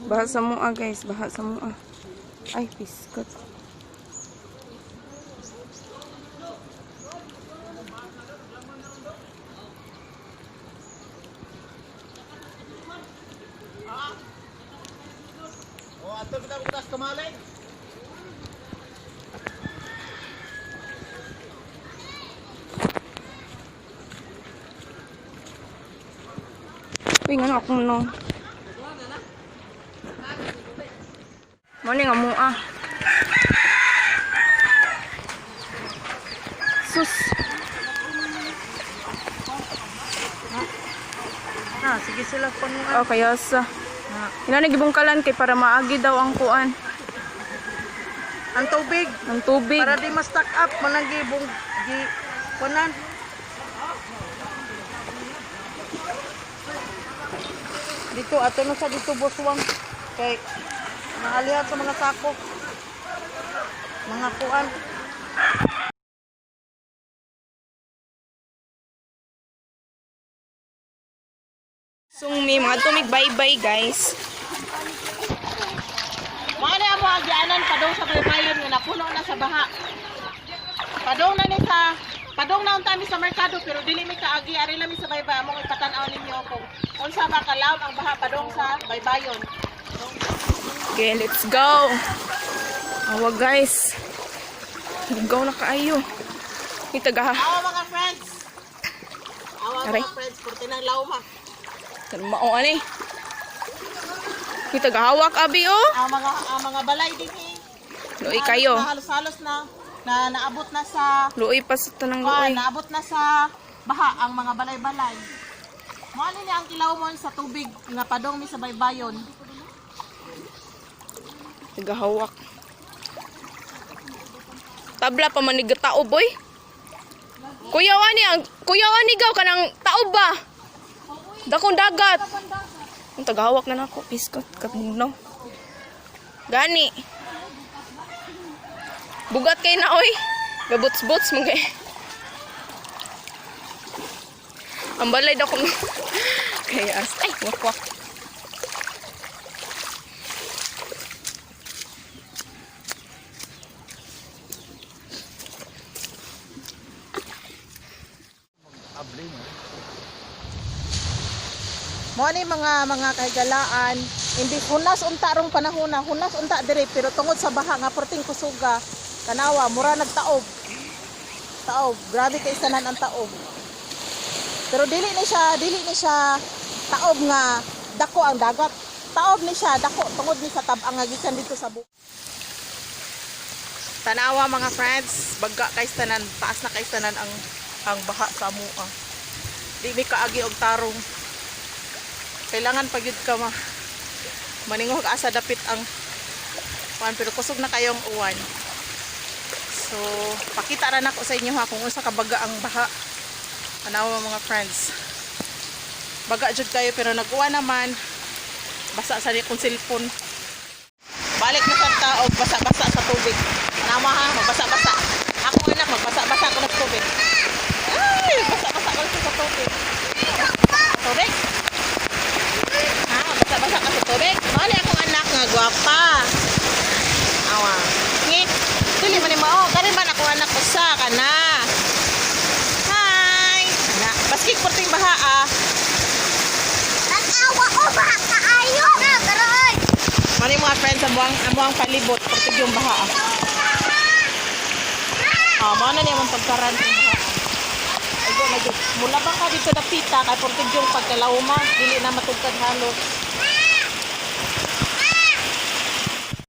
Baha sa mua guys, baha sa mua. Ay, piskot. Oh, ato kita bukas kemalen. Uy, nga akong no. Mani nga mua. Sus. Na, sige sila pa mo. Oh, kaya sa. Ina nagibungkalan kay para maagi daw ang kuan. Ang tubig. Ang tubig. Para di ma-stack up. Managibong gi kunan. Dito, ato na sa dito buswang. Kay naalihan sa mga sako. Mga kuan. Sungmi, mga tumig bye-bye guys. Mga na mo agyanan padong sa baybayon nga napuno na sa baha. Padong na ni sa padong na unta mi sa merkado pero dili mi kaagi ari lang mi sa baybay among ipatan-aw ninyo kung unsa ba kalawon ang baha padong sa baybayon. Okay, let's go. Awa guys. Ligaw na kaayo. Itaga. Awa mga friends. Awa Aray. mga friends porte ng lawma. Mao ani. Kita gahawak abi oh. Ang mga balay din Luoy kayo. Halos-halos na naabot na sa Luoy pa sa tanang luoy. naabot na sa baha ang mga balay-balay. Mo ni ang kilawmon sa tubig nga padong mi sa baybayon. Gahawak. Tabla pa man ni taob boy. Kuya wani gaw kanang taob ba? Dakong dagat. Ang tagahawak na nako, piskot katbunaw. Gani. Bugat kay na oy. Gabuts-buts mo kay. Ang balay daw kung kaya ay wakwak. Mo ni mga kahigalaan, hindi hunas unta rong panahon na, hunas unta dire pero tungod sa baha nga perting kusuga, kanawa mura nagtaob. Taob, grabe kay sanan ang taob. Pero dili ni siya taob nga dako ang dagat. Taob ni siya dako tungod ni sa tab-ang nga gikan dito sa bukid. Tanawa mga friends, bagga kay tanan, taas na kay tanan ang baha sa amoa. Di mi kaagi og tarong. Kailangan pagyud ka maningog asa dapit ang kuan pero kusog na kayong uwan. So, pakita ra nako sa inyo ha kung unsa kabaga ang baha. Anawa mga friends. Baga jud kayo pero nag-uwan naman. Basa sa kong cellphone. Balik na sa tao, basa-basa sa tubig. Anawa ha, magbasa-basa. Ako anak magbasa-basa ko sa tubig. Ay, basa-basa ko sa tubig. Tubig. Basa-basa ka sa tubig. Mali akong anak nga gwapa. Awa. Ngit. Dili man mo. Kani man ako anak usa ka na. Hi. Na, baskik porting baha ah. Nag-awa ko baha kaayo na garoy. Mali mga friends amuang palibot porting yung baha ah. Mo na niya man pagkaran yung baha. Ay go, mula ba ka dito na pita kay porting yung pagkalawma dili na matugkad halos.